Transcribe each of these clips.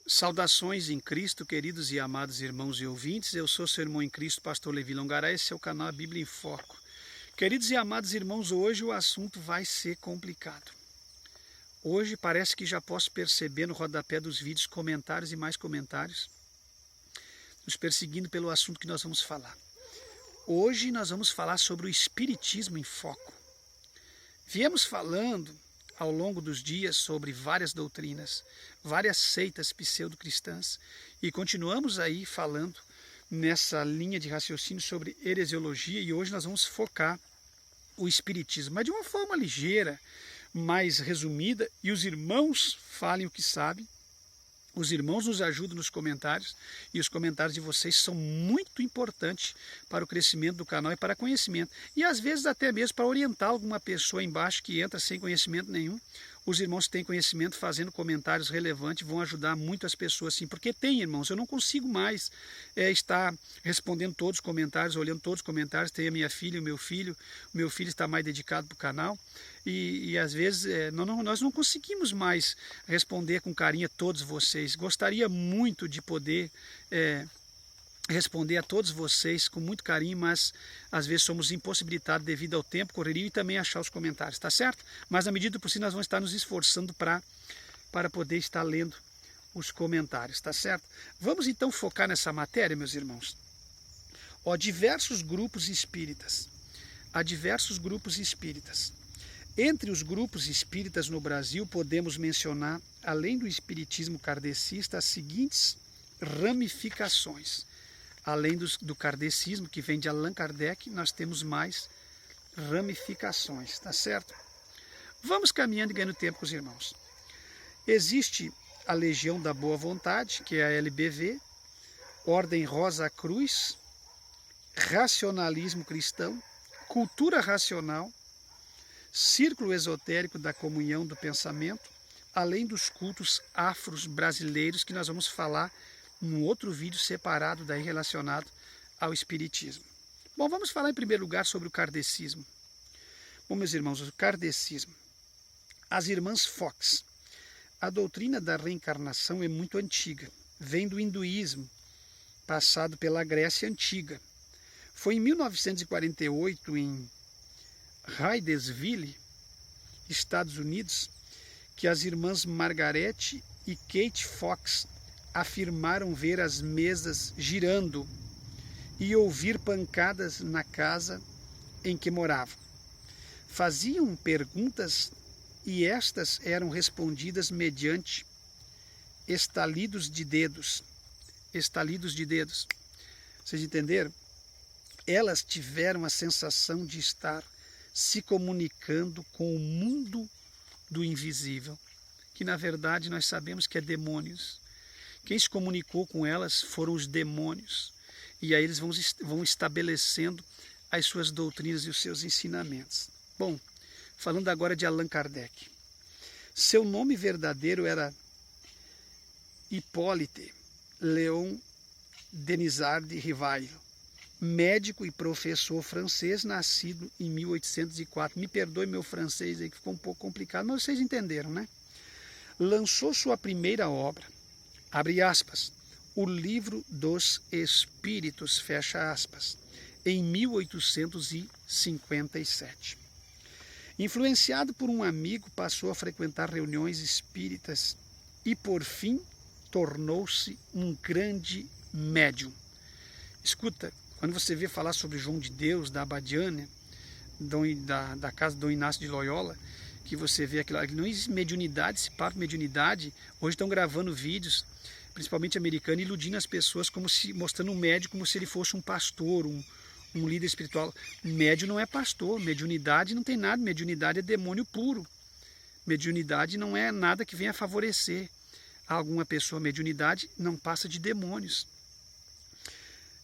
Saudações em Cristo, queridos e amados irmãos e ouvintes. Eu sou seu irmão em Cristo, pastor Levi Longaray. Esse é o canal A Bíblia em Foco. Queridos e amados irmãos, hoje o assunto vai ser complicado. Hoje parece que já posso perceber no rodapé dos vídeos comentários e mais comentários, nos perseguindo pelo assunto que nós vamos falar. Hoje nós vamos falar sobre o Espiritismo em Foco. Viemos falando ao longo dos dias sobre várias doutrinas, várias seitas pseudo-cristãs, e continuamos aí falando nessa linha de raciocínio sobre heresiologia, e hoje nós vamos focar o Espiritismo, mas de uma forma ligeira, mais resumida, e os irmãos falem o que sabem. Os irmãos nos ajudam nos comentários, e os comentários de vocês são muito importantes para o crescimento do canal e para conhecimento. E às vezes até mesmo para orientar alguma pessoa embaixo que entra sem conhecimento nenhum. Os irmãos que têm conhecimento fazendo comentários relevantes vão ajudar muito as pessoas, sim. Porque tem, irmãos, eu não consigo mais estar respondendo todos os comentários, olhando todos os comentários. Tem a minha filha, o meu filho está mais dedicado para o canal. E às vezes nós não conseguimos mais responder com carinho a todos vocês. Gostaria muito de poder responder a todos vocês com muito carinho, mas às vezes somos impossibilitados devido ao tempo, correria e também achar os comentários, tá certo? Mas na medida do possível nós vamos estar nos esforçando para poder estar lendo os comentários, tá certo? Vamos então focar nessa matéria, meus irmãos. Há diversos grupos espíritas. Entre os grupos espíritas no Brasil, podemos mencionar, além do espiritismo kardecista, as seguintes ramificações. Além do kardecismo, que vem de Allan Kardec, nós temos mais ramificações, tá certo? Vamos caminhando e ganhando tempo com os irmãos. Existe a Legião da Boa Vontade, que é a LBV, Ordem Rosa Cruz, Racionalismo Cristão, Cultura Racional, Círculo Esotérico da Comunhão do Pensamento, além dos cultos afros brasileiros, que nós vamos falar num outro vídeo separado daí relacionado ao Espiritismo. Bom, vamos falar em primeiro lugar sobre o kardecismo. Bom, meus irmãos, o kardecismo. As irmãs Fox. A doutrina da reencarnação é muito antiga. Vem do hinduísmo, passado pela Grécia Antiga. Foi em 1948, em Hydesville, Estados Unidos, que as irmãs Margaret e Kate Fox afirmaram ver as mesas girando e ouvir pancadas na casa em que moravam. Faziam perguntas e estas eram respondidas mediante estalidos de dedos. Estalidos de dedos. Vocês entenderam? Elas tiveram a sensação de estar se comunicando com o mundo do invisível, que na verdade nós sabemos que é demônios. Quem se comunicou com elas foram os demônios. E aí eles vão estabelecendo as suas doutrinas e os seus ensinamentos. Bom, falando agora de Allan Kardec. Seu nome verdadeiro era Hippolyte Léon Denisard Rivail, médico e professor francês, nascido em 1804. Me perdoe meu francês aí que ficou um pouco complicado, mas vocês entenderam, né? Lançou sua primeira obra, abre aspas, O Livro dos Espíritos, fecha aspas, em 1857. Influenciado por um amigo, passou a frequentar reuniões espíritas e, por fim, tornou-se um grande médium. Escuta, quando você vê falar sobre João de Deus, da Abadiânia, da casa de Dom Inácio de Loyola, que você vê aquilo, não existe mediunidade, se papo mediunidade. Hoje estão gravando vídeos, principalmente americanos, iludindo as pessoas, mostrando um médium como se ele fosse um pastor, um líder espiritual. Médium não é pastor, mediunidade não tem nada, mediunidade é demônio puro. Mediunidade não é nada que venha favorecer alguma pessoa, mediunidade não passa de demônios.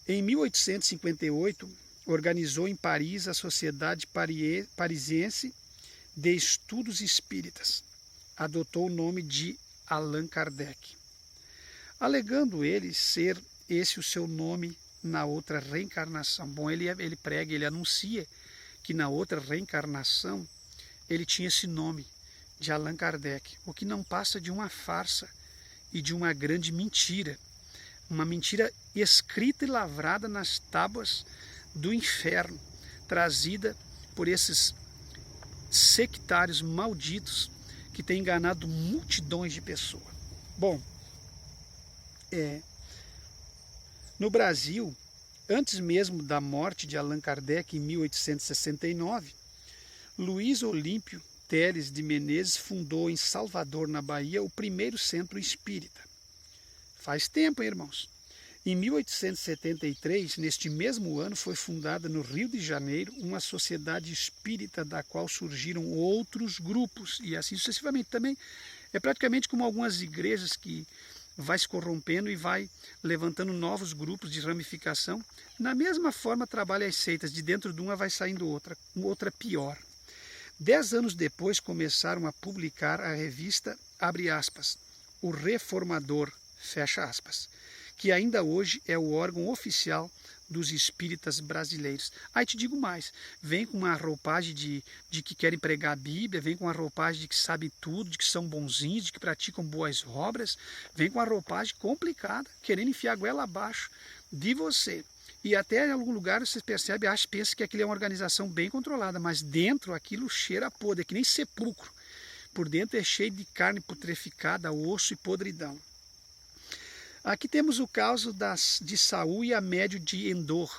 Em 1858, organizou em Paris a Sociedade Parisiense de Estudos Espíritas. Adotou o nome de Allan Kardec, alegando ele ser esse o seu nome na outra reencarnação. Bom, ele prega, ele anuncia que na outra reencarnação ele tinha esse nome de Allan Kardec, o que não passa de uma farsa e de uma grande mentira. Uma mentira escrita e lavrada nas tábuas do inferno, trazida por esses sectários malditos que têm enganado multidões de pessoas. Bom, no Brasil, antes mesmo da morte de Allan Kardec em 1869, Luiz Olímpio Teles de Menezes fundou em Salvador, na Bahia, o primeiro centro espírita. Faz tempo, hein, irmãos? Em 1873, neste mesmo ano, foi fundada no Rio de Janeiro uma sociedade espírita da qual surgiram outros grupos, e assim sucessivamente. Também é praticamente como algumas igrejas que vai se corrompendo e vai levantando novos grupos de ramificação. Na mesma forma, trabalha as seitas, de dentro de uma vai saindo outra pior. 10 anos depois, começaram a publicar a revista, abre aspas, O Reformador, fecha aspas, que ainda hoje é o órgão oficial dos espíritas brasileiros. Aí te digo mais, vem com uma roupagem de que querem pregar a Bíblia, vem com uma roupagem de que sabem tudo, de que são bonzinhos, de que praticam boas obras, vem com uma roupagem complicada, querendo enfiar a goela abaixo de você. E até em algum lugar você percebe, pensa que aquilo é uma organização bem controlada, mas dentro aquilo cheira a podre, é que nem sepulcro. Por dentro é cheio de carne putreficada, osso e podridão. Aqui temos o caso de Saul e a médio de Endor,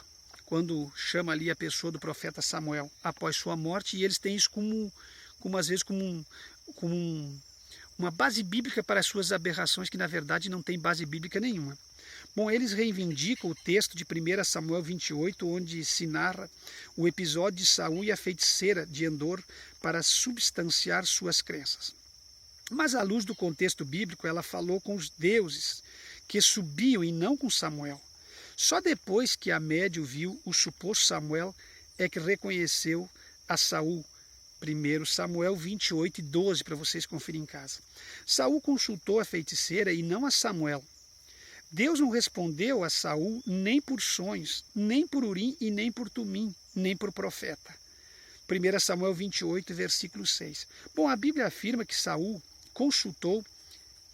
quando chama ali a pessoa do profeta Samuel após sua morte, e eles têm isso como uma base bíblica para as suas aberrações, que na verdade não tem base bíblica nenhuma. Bom, eles reivindicam o texto de 1 Samuel 28, onde se narra o episódio de Saul e a feiticeira de Endor para substanciar suas crenças. Mas à luz do contexto bíblico, ela falou com os deuses que subiam e não com Samuel. Só depois que a médio viu o suposto Samuel é que reconheceu a Saul. 1 Samuel 28 e 12, para vocês conferirem em casa. Saul consultou a feiticeira e não a Samuel. Deus não respondeu a Saul nem por sonhos, nem por Urim e nem por Tumim, nem por profeta. 1 Samuel 28, versículo 6. Bom, a Bíblia afirma que Saul consultou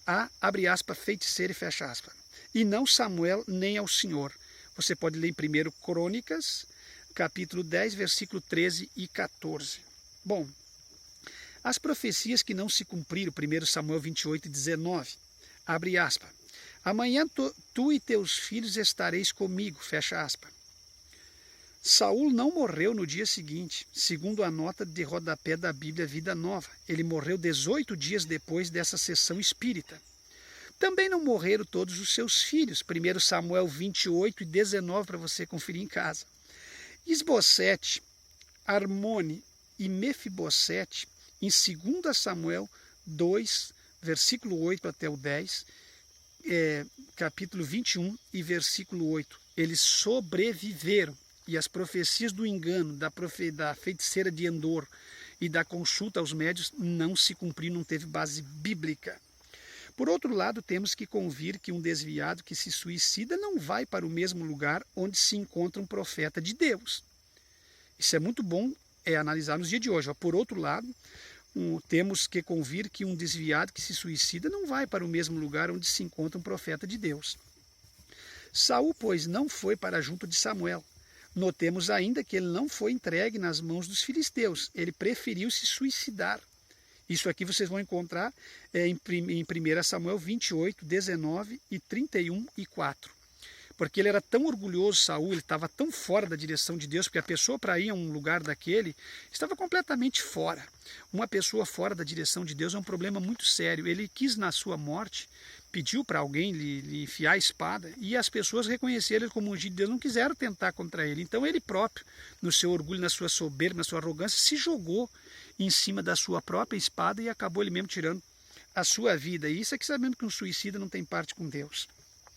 a, abre aspas, feiticeira e fecha aspas, e não Samuel nem ao Senhor. Você pode ler em 1 Crônicas, capítulo 10, versículo 13 e 14. Bom, as profecias que não se cumpriram, 1 Samuel 28, 19, abre aspas, amanhã tu e teus filhos estareis comigo, fecha aspas. Saul não morreu no dia seguinte, segundo a nota de rodapé da Bíblia Vida Nova. Ele morreu 18 dias depois dessa sessão espírita. Também não morreram todos os seus filhos, 1 Samuel 28 e 19, para você conferir em casa. Esbocete, Armone e Mefibosete, em 2 Samuel 2, versículo 8 até o 10, capítulo 21 e versículo 8, eles sobreviveram. E as profecias do engano, da feiticeira de Endor e da consulta aos médios não se cumpriram, não teve base bíblica. Por outro lado, temos que convir que um desviado que se suicida não vai para o mesmo lugar onde se encontra um profeta de Deus. Isso é muito bom analisar nos dias de hoje. Por outro lado, temos que convir que um desviado que se suicida não vai para o mesmo lugar onde se encontra um profeta de Deus. Saul, pois, não foi para junto de Samuel. Notemos ainda que ele não foi entregue nas mãos dos filisteus, ele preferiu se suicidar. Isso aqui vocês vão encontrar em 1 Samuel 28, 19 e 31 e 4. Porque ele era tão orgulhoso, Saul, ele estava tão fora da direção de Deus, porque a pessoa para ir a um lugar daquele estava completamente fora. Uma pessoa fora da direção de Deus é um problema muito sério. Ele quis na sua morte, pediu para alguém lhe enfiar a espada, e as pessoas reconheceram ele como ungido de Deus, não quiseram tentar contra ele. Então ele próprio, no seu orgulho, na sua soberba, na sua arrogância, se jogou em cima da sua própria espada e acabou ele mesmo tirando a sua vida. E isso é que sabendo que um suicida não tem parte com Deus.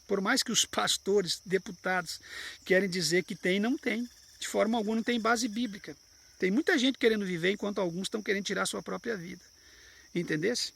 Por mais que os pastores, deputados, querem dizer que tem, não tem. De forma alguma não tem base bíblica. Tem muita gente querendo viver enquanto alguns estão querendo tirar a sua própria vida. Entendesse?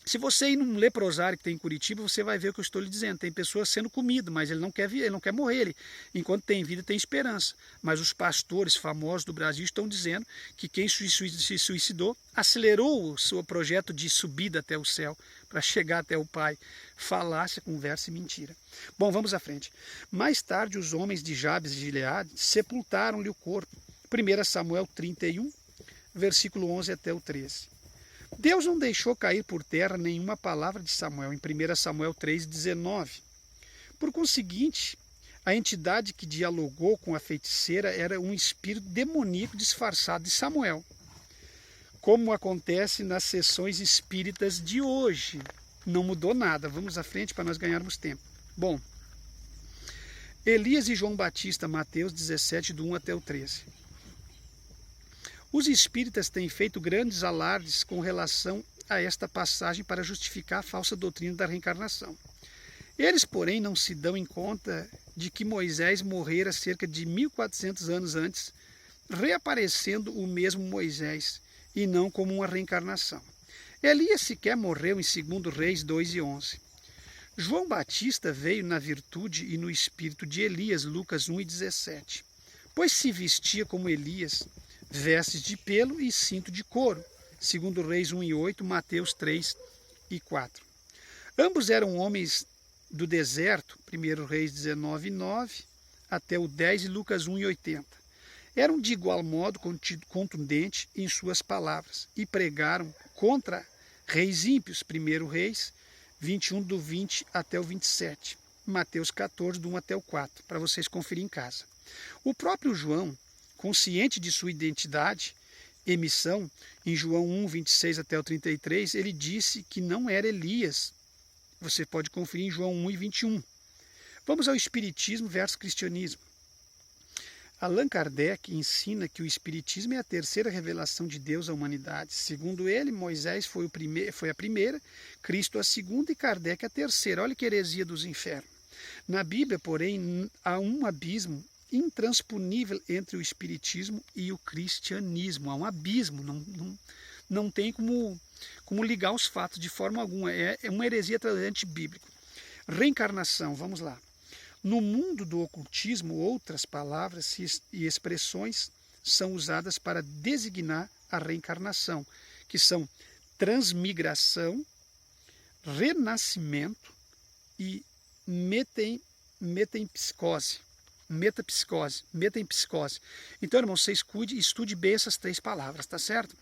Se você ir num leprosário que tem em Curitiba, você vai ver o que eu estou lhe dizendo. Tem pessoas sendo comidas, mas ele não quer ele não quer morrer. Enquanto tem vida, tem esperança. Mas os pastores famosos do Brasil estão dizendo que quem se suicidou acelerou o seu projeto de subida até o céu, para chegar até o pai. Falácia, conversa e mentira. Bom, vamos à frente. Mais tarde, os homens de Jabes e Gileade sepultaram-lhe o corpo. 1 Samuel 31, versículo 11 até o 13. Deus não deixou cair por terra nenhuma palavra de Samuel, em 1 Samuel 3,19. Por conseguinte, a entidade que dialogou com a feiticeira era um espírito demoníaco disfarçado de Samuel, como acontece nas sessões espíritas de hoje. Não mudou nada. Vamos à frente para nós ganharmos tempo. Bom, Elias e João Batista, Mateus 17, do 1 até o 13. Os espíritas têm feito grandes alardes com relação a esta passagem para justificar a falsa doutrina da reencarnação. Eles, porém, não se dão em conta de que Moisés morrera cerca de 1400 anos antes, reaparecendo o mesmo Moisés, e não como uma reencarnação. Elias sequer morreu em 2 Reis 2:11. João Batista veio na virtude e no espírito de Elias, Lucas 1:17, pois se vestia como Elias, vestes de pelo e cinto de couro, 2 Reis 1:8, Mateus 3:4. Ambos eram homens do deserto, 1 Reis 19:9 até o 10 e Lucas 1:80. Eram de igual modo contundentes em suas palavras e pregaram contra reis ímpios, 1 Reis 21 do 20 até o 27, Mateus 14 do 1 até o 4, para vocês conferirem em casa. O próprio João, consciente de sua identidade e missão, em João 1, 26 até o 33, ele disse que não era Elias. Você pode conferir em João 1 e 21. Vamos ao Espiritismo versus Cristianismo. Allan Kardec ensina que o Espiritismo é a terceira revelação de Deus à humanidade. Segundo ele, Moisés foi a primeira, Cristo a segunda e Kardec a terceira. Olha que heresia dos infernos. Na Bíblia, porém, há um abismo intransponível entre o Espiritismo e o Cristianismo. Há um abismo, não tem como ligar os fatos de forma alguma. É uma heresia antibíblica. Reencarnação, vamos lá. No mundo do ocultismo, outras palavras e expressões são usadas para designar a reencarnação, que são transmigração, renascimento e metempsicose. Então, irmão, você estude bem essas três palavras, tá certo?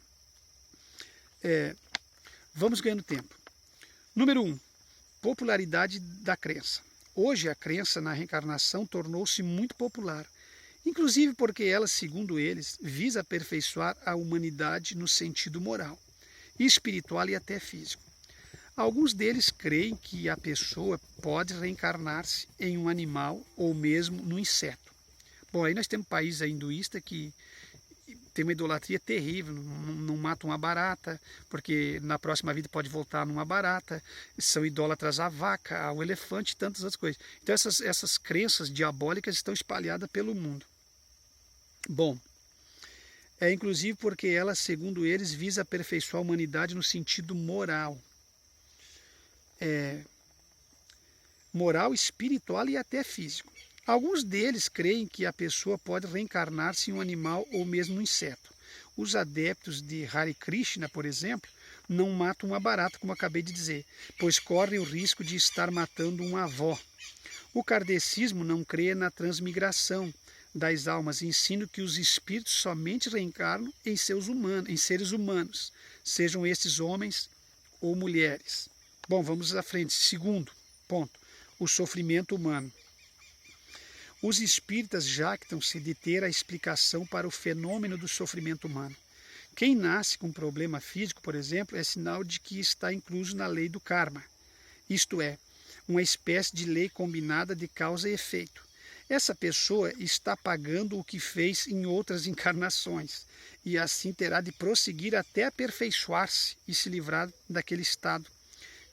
Vamos ganhando tempo. Número 1, popularidade da crença. Hoje a crença na reencarnação tornou-se muito popular, inclusive porque ela, segundo eles, visa aperfeiçoar a humanidade no sentido moral, espiritual e até físico. Alguns deles creem que a pessoa pode reencarnar-se em um animal ou mesmo no inseto. Bom, aí nós temos um país hinduísta que tem uma idolatria terrível, não mata uma barata, porque na próxima vida pode voltar numa barata, são idólatras à vaca, ao elefante e tantas outras coisas. Então essas crenças diabólicas estão espalhadas pelo mundo. Bom, inclusive porque ela, segundo eles, visa aperfeiçoar a humanidade no sentido moral. Moral, espiritual e até físico. Alguns deles creem que a pessoa pode reencarnar-se em um animal ou mesmo um inseto. Os adeptos de Hare Krishna, por exemplo, não matam uma barata, como acabei de dizer, pois correm o risco de estar matando uma avó. O kardecismo não crê na transmigração das almas e ensina que os espíritos somente reencarnam em seres humanos, sejam estes homens ou mulheres. Bom, vamos à frente. Segundo ponto, o sofrimento humano. Os espíritas jactam-se de ter a explicação para o fenômeno do sofrimento humano. Quem nasce com problema físico, por exemplo, é sinal de que está incluso na lei do karma, isto é, uma espécie de lei combinada de causa e efeito. Essa pessoa está pagando o que fez em outras encarnações e assim terá de prosseguir até aperfeiçoar-se e se livrar daquele estado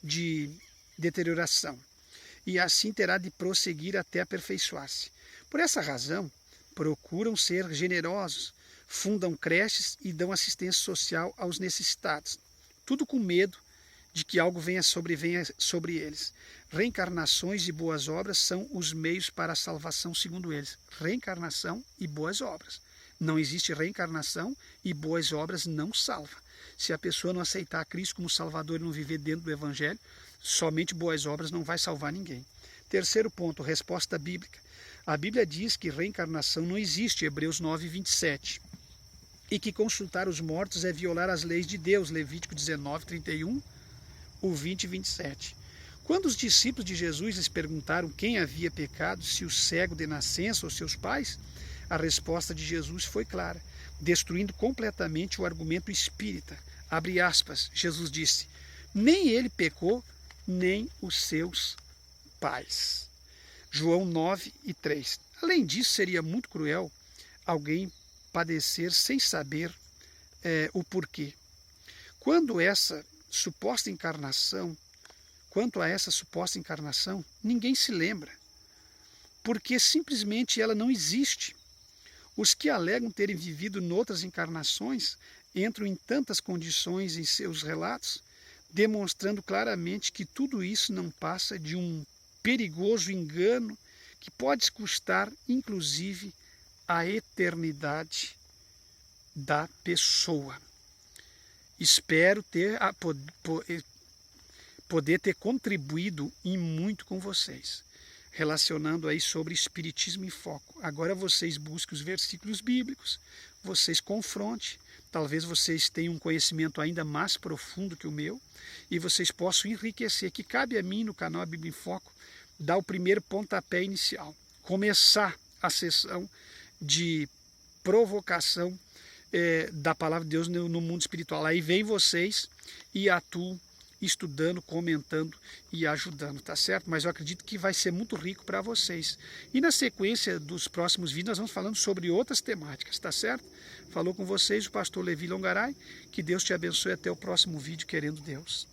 de deterioração. E assim terá de prosseguir até aperfeiçoar-se. Por essa razão, procuram ser generosos, fundam creches e dão assistência social aos necessitados. Tudo com medo de que algo venha sobre eles. Reencarnações e boas obras são os meios para a salvação, segundo eles. Reencarnação e boas obras. Não existe reencarnação e boas obras não salvam. Se a pessoa não aceitar Cristo como Salvador e não viver dentro do Evangelho, somente boas obras não vai salvar ninguém. Terceiro ponto, resposta bíblica. A Bíblia diz que reencarnação não existe, Hebreus 9, 27. E que consultar os mortos é violar as leis de Deus, Levítico 19, 31, o 20 e 27. Quando os discípulos de Jesus lhes perguntaram quem havia pecado, se o cego de nascença ou seus pais, a resposta de Jesus foi clara, destruindo completamente o argumento espírita. Abre aspas, Jesus disse, nem ele pecou, nem os seus pais. João 9 e 3. Além disso, seria muito cruel alguém padecer sem saber o porquê. Quanto a essa suposta encarnação, ninguém se lembra, porque simplesmente ela não existe. Os que alegam terem vivido noutras encarnações entram em tantas condições em seus relatos, demonstrando claramente que tudo isso não passa de um perigoso engano que pode custar, inclusive, a eternidade da pessoa. Espero poder ter contribuído em muito com vocês, relacionando aí sobre Espiritismo em Foco. Agora vocês busquem os versículos bíblicos, vocês confrontem, talvez vocês tenham um conhecimento ainda mais profundo que o meu, e vocês possam enriquecer, que cabe a mim no canal A Bíblia em Foco, dar o primeiro pontapé inicial, começar a sessão de provocação da palavra de Deus no mundo espiritual. Aí vem vocês e atuam estudando, comentando e ajudando, tá certo? Mas eu acredito que vai ser muito rico para vocês. E na sequência dos próximos vídeos nós vamos falando sobre outras temáticas, tá certo? Falou com vocês o pastor Levi Longaray, que Deus te abençoe até o próximo vídeo, querendo Deus.